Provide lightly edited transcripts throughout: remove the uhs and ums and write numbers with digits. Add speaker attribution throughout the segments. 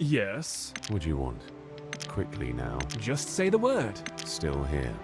Speaker 1: Yes?
Speaker 2: What do you want? Quickly now.
Speaker 1: Just say the word.
Speaker 2: Still here.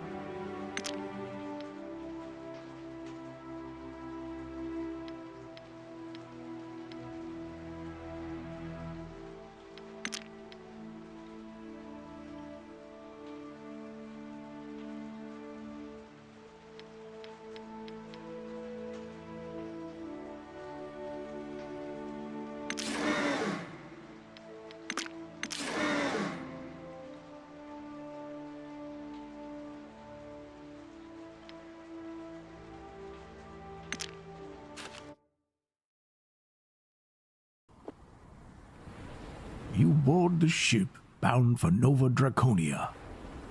Speaker 3: You board the ship bound for Nova Draconia,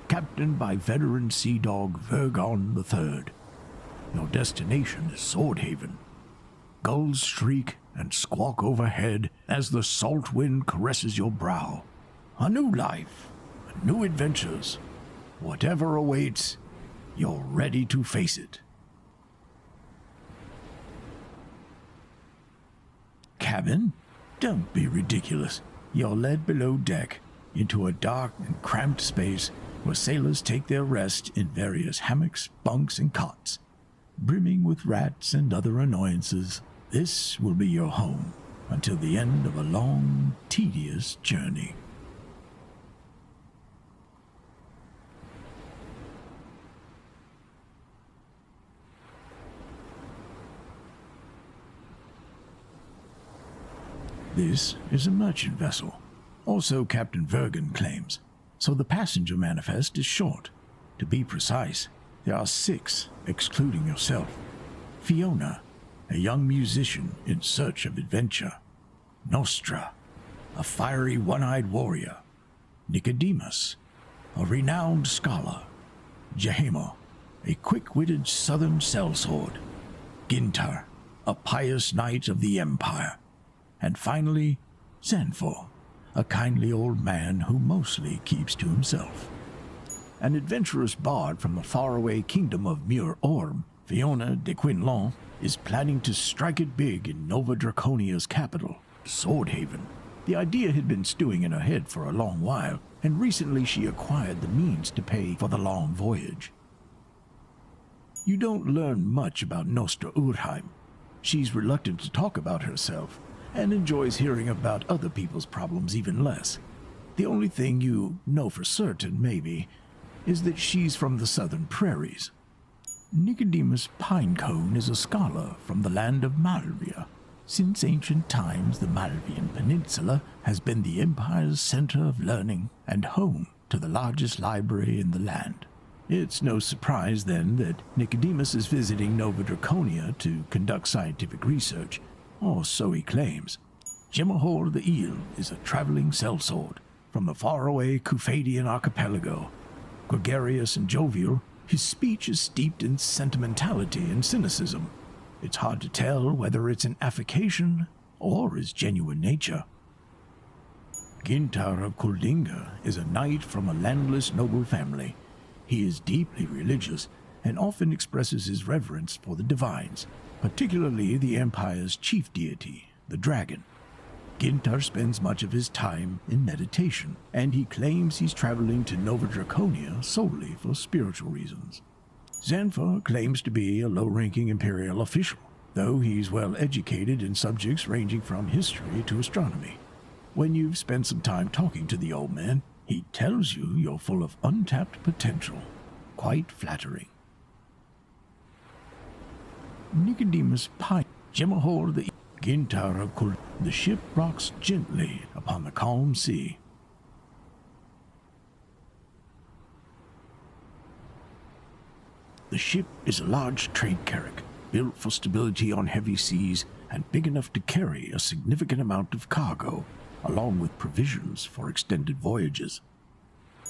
Speaker 3: captained by veteran sea dog Vergon III. Your destination is Swordhaven. Gulls shriek and squawk overhead as the salt wind caresses your brow. A new life, new adventures. Whatever awaits, you're ready to face it. Cabin? Don't be ridiculous. You're led below deck into a dark and cramped space where sailors take their rest in various hammocks, bunks, and cots. Brimming with rats and other annoyances, this will be your home until the end of a long, tedious journey. This is a merchant vessel, also Captain Vergon claims, so the passenger manifest is short. To be precise, there are 6, excluding yourself. Fiona, a young musician in search of adventure. Nostra, a fiery one-eyed warrior. Nicodemus, a renowned scholar. Jehemo, a quick-witted southern sellsword. Gintar, a pious knight of the Empire. And finally, Xanfor, a kindly old man who mostly keeps to himself. An adventurous bard from the faraway kingdom of Muir-Orm, Fiona de Quinlan, is planning to strike it big in Nova Draconia's capital, Swordhaven. The idea had been stewing in her head for a long while, and recently she acquired the means to pay for the long voyage. You don't learn much about Nostra Urheim. She's reluctant to talk about herself, and enjoys hearing about other people's problems even less. The only thing you know for certain, maybe, is that she's from the southern prairies. Nicodemus Pinecone is a scholar from the land of Malvia. Since ancient times, the Malvian Peninsula has been the Empire's center of learning and home to the largest library in the land. It's no surprise, then, that Nicodemus is visiting Nova Draconia to conduct scientific research, or so he claims. Jemahor the Eel is a traveling sellsword from the faraway Kufadian archipelago. Gregarious and jovial, his speech is steeped in sentimentality and cynicism. It's hard to tell whether it's an affectation or his genuine nature. Gintar of Kuldinga is a knight from a landless noble family. He is deeply religious and often expresses his reverence for the divines, particularly the Empire's chief deity, the dragon. Gintar spends much of his time in meditation, and he claims he's traveling to Nova Draconia solely for spiritual reasons. Xanfor claims to be a low-ranking Imperial official, though he's well educated in subjects ranging from history to astronomy. When you've spent some time talking to the old man, he tells you you're full of untapped potential. Quite flattering. Nicodemus Pine, Jemahor the Gintar of Kul. The ship rocks gently upon the calm sea. The ship is a large trade carrack, built for stability on heavy seas and big enough to carry a significant amount of cargo, along with provisions for extended voyages.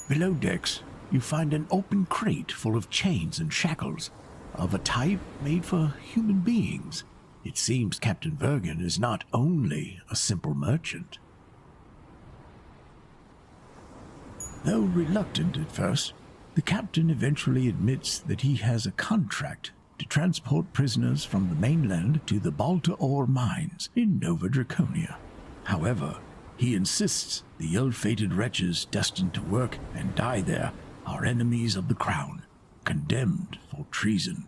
Speaker 3: Below decks, you find an open crate full of chains and shackles, of a type made for human beings. It seems Captain Vergon is not only a simple merchant. Though reluctant at first, the captain eventually admits that he has a contract to transport prisoners from the mainland to the Balta ore mines in Nova Draconia. However, He insists the ill-fated wretches destined to work and die there are enemies of the crown, condemned for treason.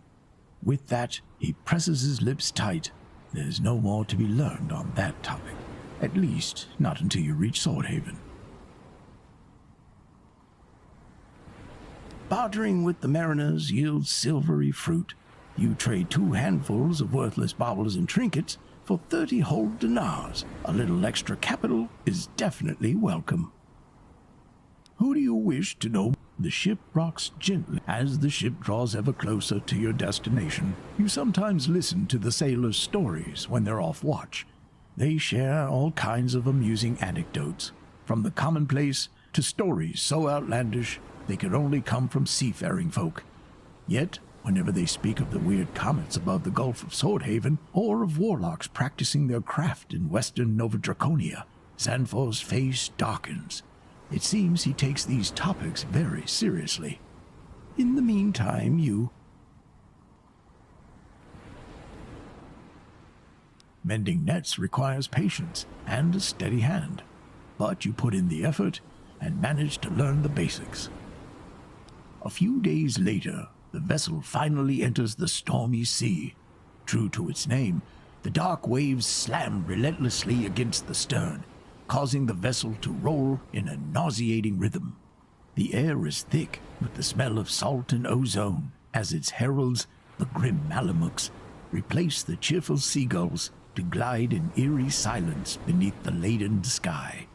Speaker 3: With that, he presses his lips tight. There's no more to be learned on that topic. At least, not until you reach Swordhaven. Bartering with the mariners yields silvery fruit. You trade 2 handfuls of worthless baubles and trinkets for 30 whole dinars. A little extra capital is definitely welcome. Who do you wish to know? The ship rocks gently as the ship draws ever closer to your destination. You sometimes listen to the sailors' stories when they're off watch. They share all kinds of amusing anecdotes, from the commonplace to stories so outlandish they could only come from seafaring folk. Yet, whenever they speak of the weird comets above the Gulf of Swordhaven, or of warlocks practicing their craft in western Nova Draconia, Xanfor's face darkens. It seems he takes these topics very seriously. In the meantime, you... Mending nets requires patience and a steady hand, but you put in the effort and manage to learn the basics. A few days later, the vessel finally enters the stormy sea. True to its name, the dark waves slam relentlessly against the stern, causing the vessel to roll in a nauseating rhythm. The air is thick with the smell of salt and ozone as its heralds, the grim Malamuks, replace the cheerful seagulls to glide in eerie silence beneath the laden sky.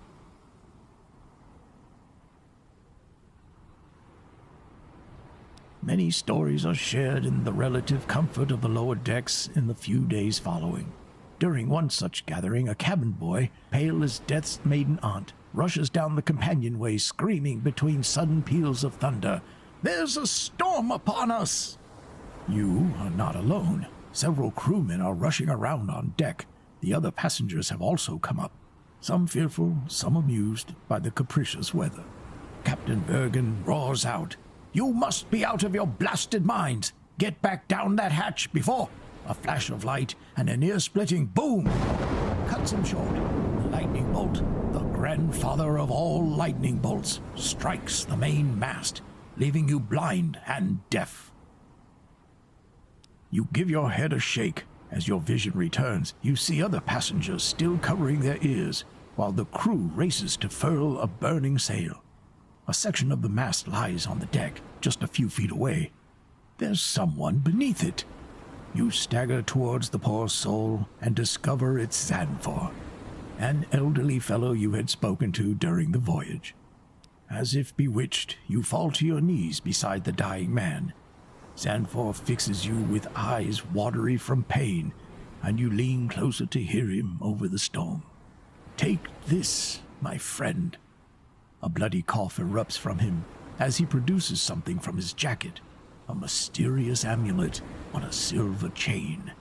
Speaker 3: Many stories are shared in the relative comfort of the lower decks in the few days following. During one such gathering, a cabin boy, pale as death's maiden aunt, rushes down the companionway screaming between sudden peals of thunder, "There's a storm upon us!" You are not alone. Several crewmen are rushing around on deck. The other passengers have also come up, some fearful, some amused by the capricious weather. Captain Bergen roars out, "You must be out of your blasted minds! Get back down that hatch before..." A flash of light and an ear-splitting boom cuts him short. The lightning bolt, the grandfather of all lightning bolts, strikes the main mast, leaving you blind and deaf. You give your head a shake. As your vision returns, you see other passengers still covering their ears, while the crew races to furl a burning sail. A section of the mast lies on the deck, just a few feet away. There's someone beneath it. You stagger towards the poor soul and discover it's Xanfor, an elderly fellow you had spoken to during the voyage. As if bewitched, you fall to your knees beside the dying man. Xanfor fixes you with eyes watery from pain, and you lean closer to hear him over the storm. "Take this, my friend." A bloody cough erupts from him as he produces something from his jacket, a mysterious amulet on a silver chain.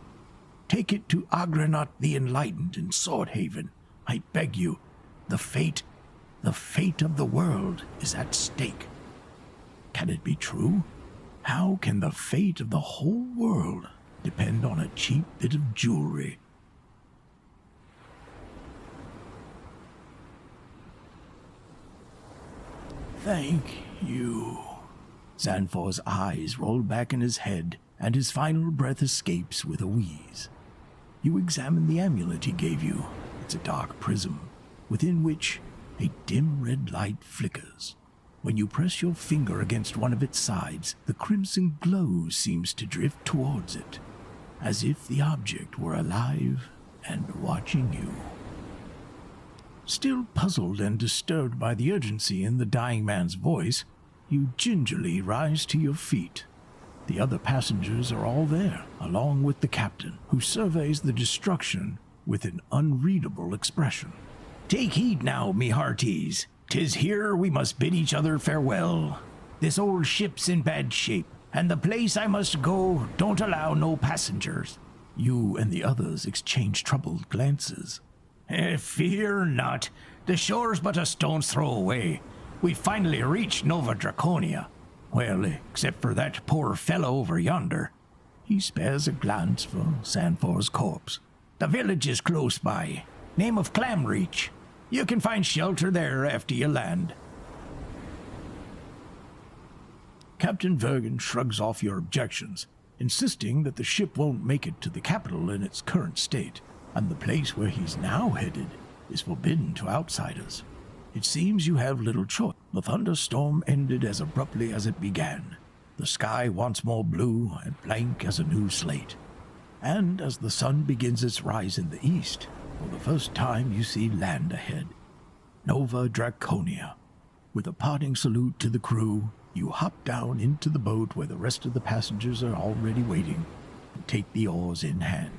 Speaker 3: "Take it to Agranat the Enlightened in Swordhaven. I beg you. The fate of the world is at stake." Can it be true? How can the fate of the whole world depend on a cheap bit of jewelry? Thank you. Xanfor's eyes roll back in his head, and his final breath escapes with a wheeze. You examine the amulet he gave you. It's a dark prism, within which a dim red light flickers. When you press your finger against one of its sides, the crimson glow seems to drift towards it, as if the object were alive and watching you. Still puzzled and disturbed by the urgency in the dying man's voice, you gingerly rise to your feet. The other passengers are all there, along with the captain, who surveys the destruction with an unreadable expression. "Take heed now, me hearties. 'Tis here we must bid each other farewell. This old ship's in bad shape, and the place I must go don't allow no passengers." You and the others exchange troubled glances. Fear not. The shore's but a stone's throw away. We finally reached Nova Draconia. Well, except for that poor fellow over yonder. He spares a glance for Xanfor's corpse. The village is close by. Name of Clamreach. You can find shelter there after you land. Captain Vergen shrugs off your objections, insisting that the ship won't make it to the capital in its current state, and the place where he's now headed is forbidden to outsiders. It seems you have little choice. The thunderstorm ended as abruptly as it began, the sky once more blue and blank as a new slate. And as the sun begins its rise in the east, for the first time you see land ahead. Nova Draconia. With a parting salute to the crew, you hop down into the boat where the rest of the passengers are already waiting, and take the oars in hand.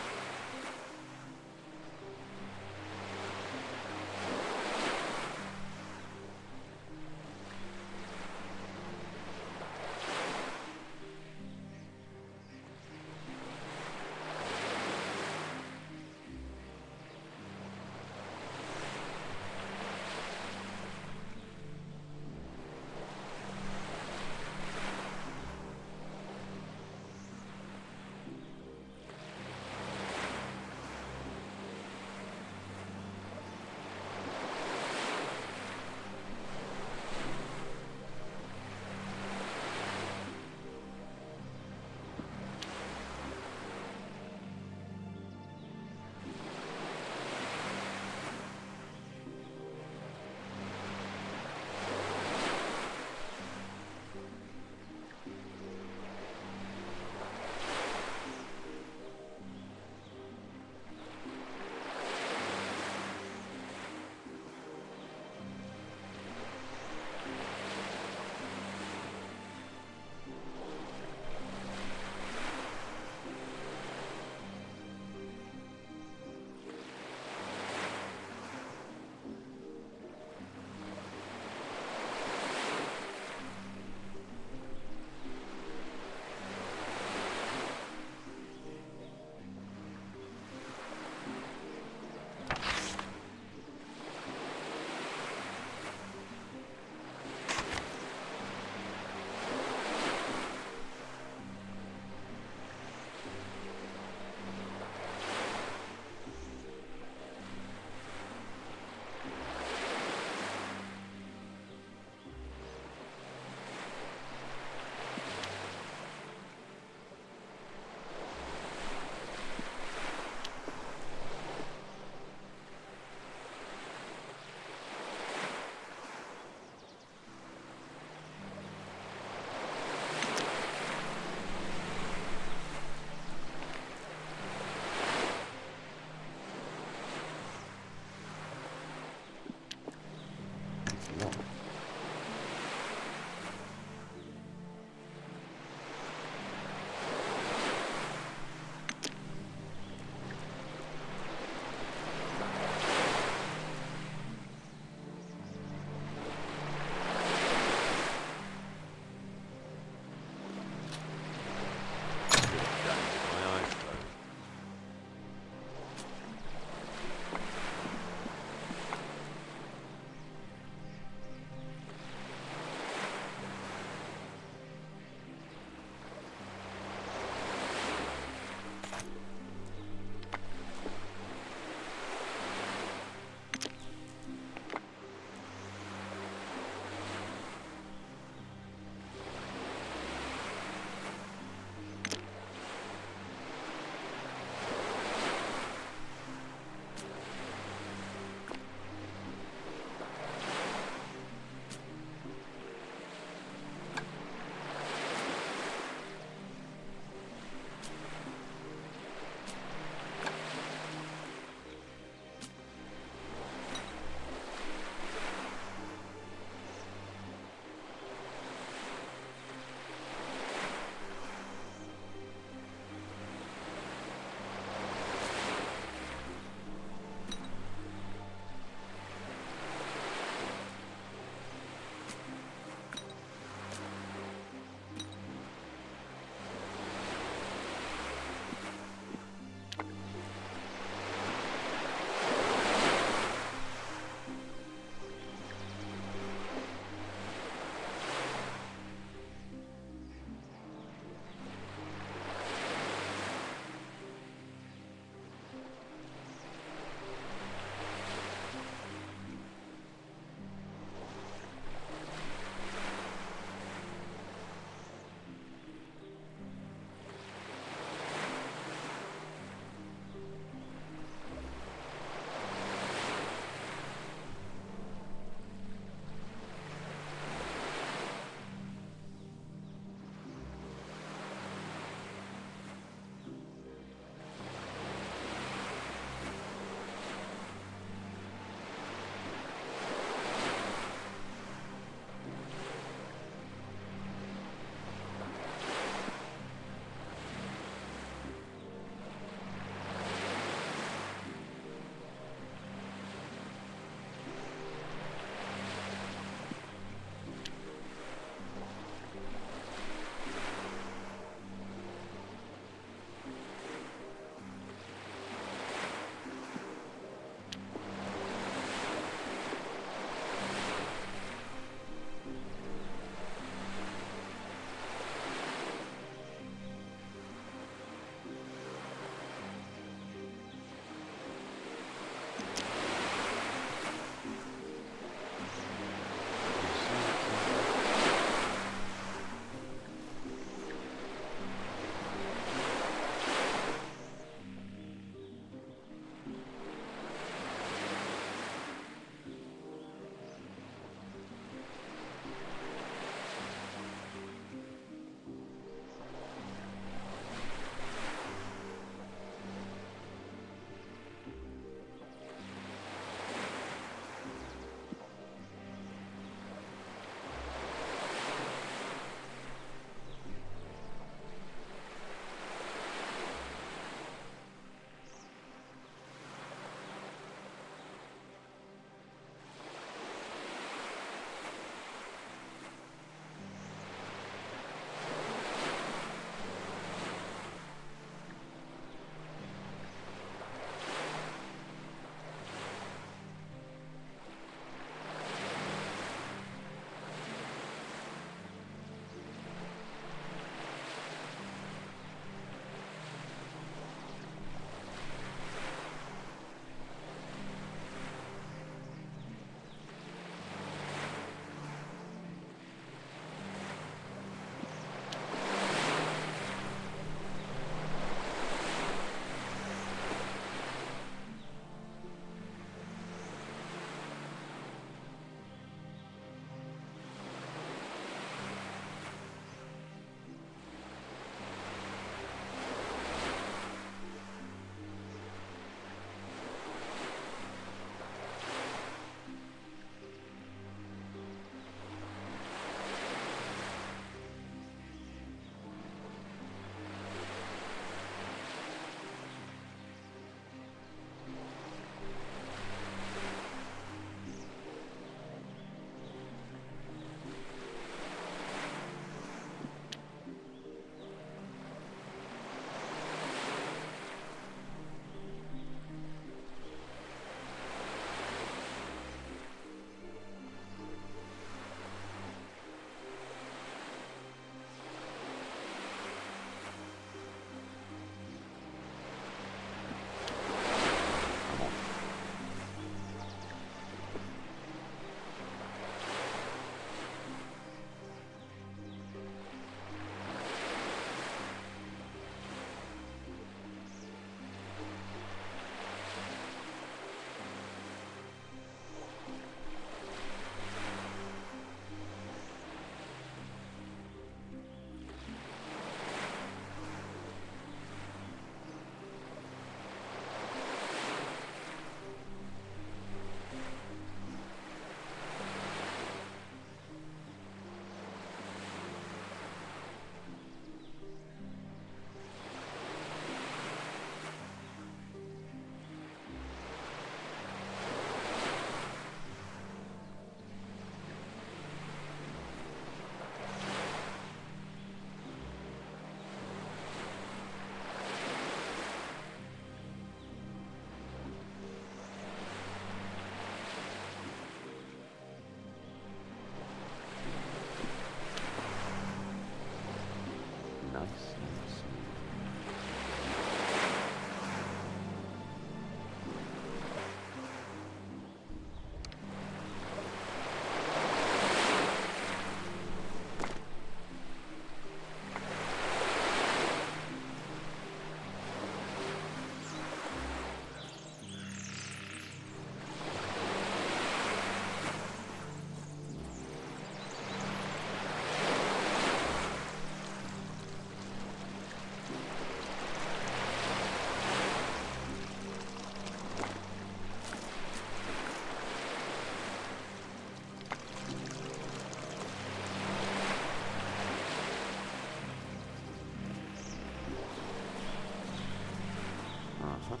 Speaker 2: Right.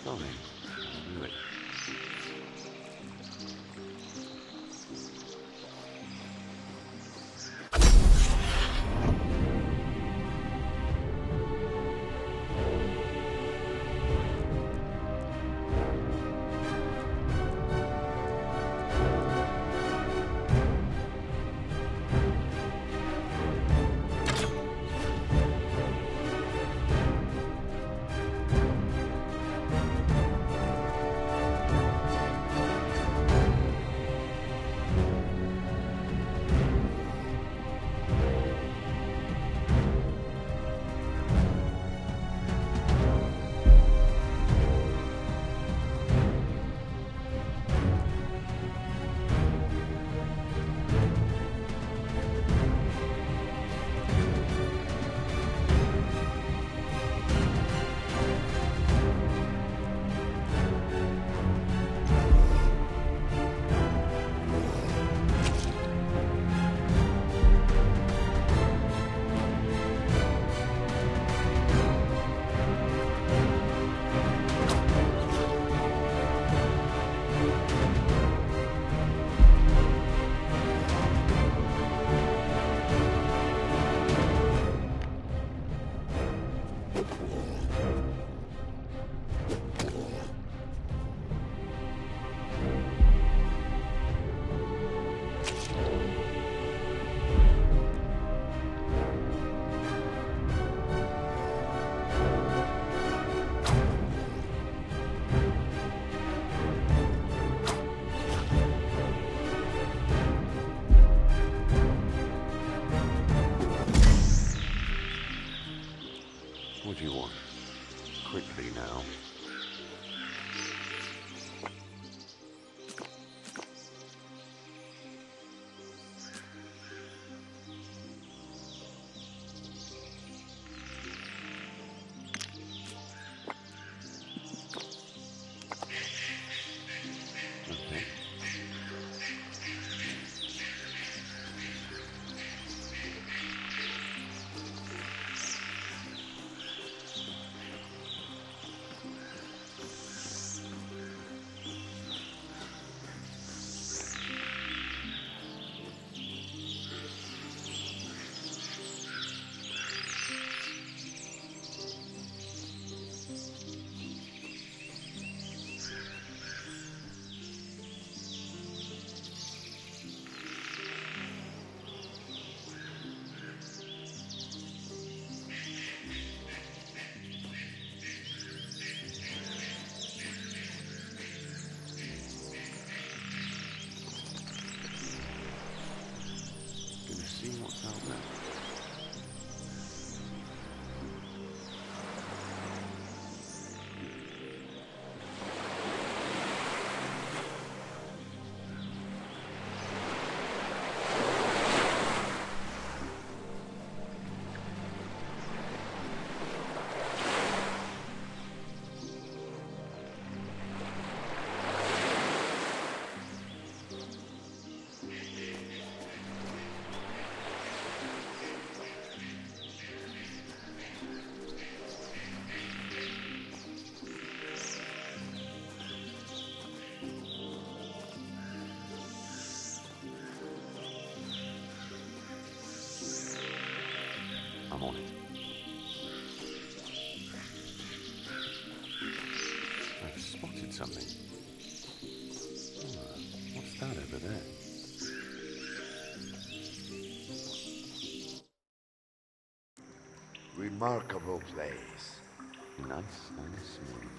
Speaker 2: Sorry. Do it. What do you want? Quickly now. Okay. Gonna see what's out there. I'm on it. I've spotted something. What's that over there? remarkable place. Nice and smooth.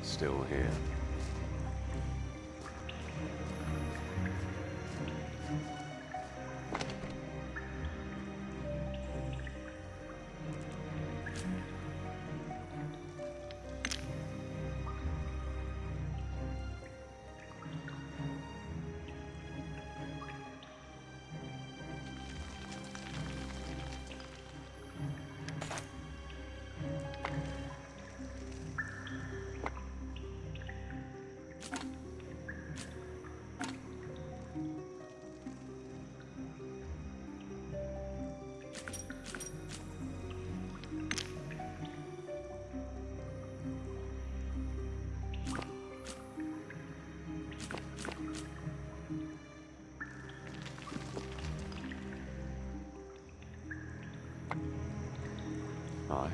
Speaker 2: Still here. Aye.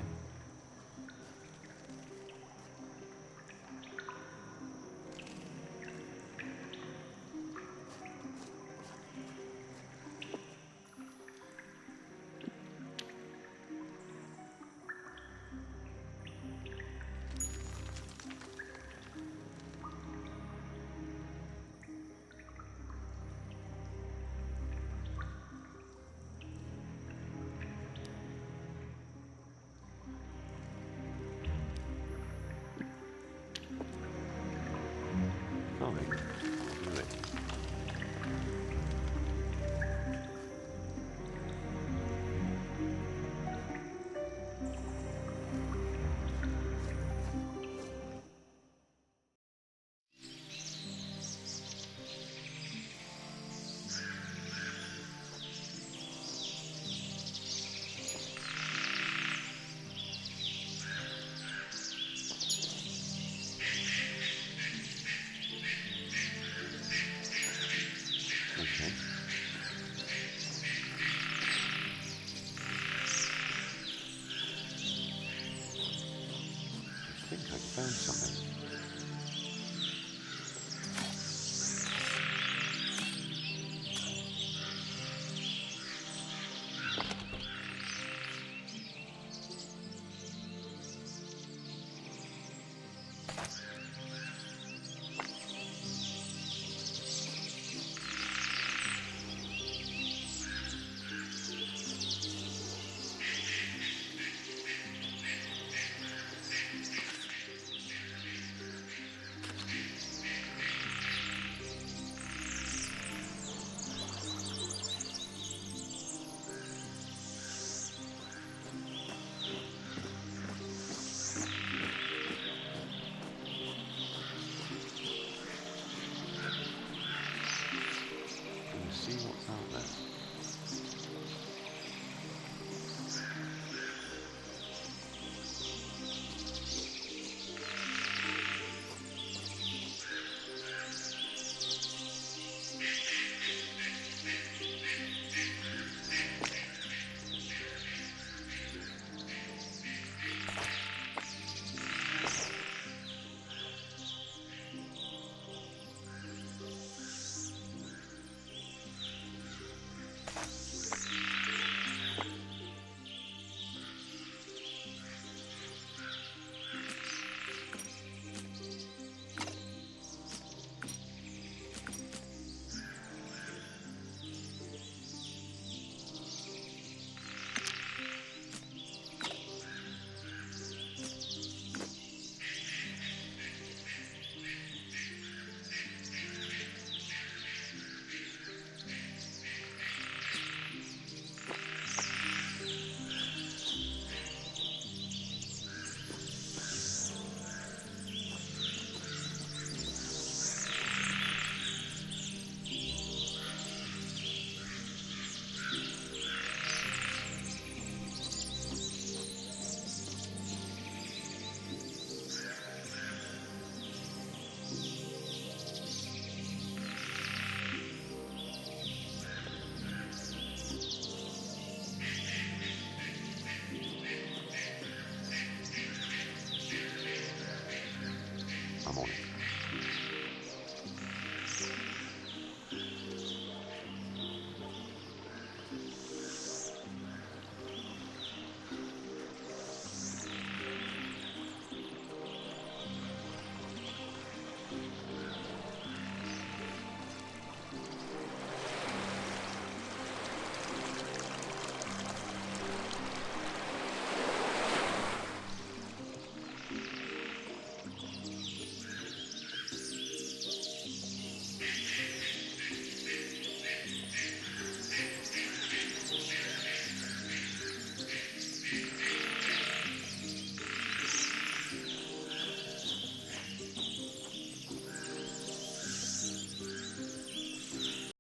Speaker 2: Nothing.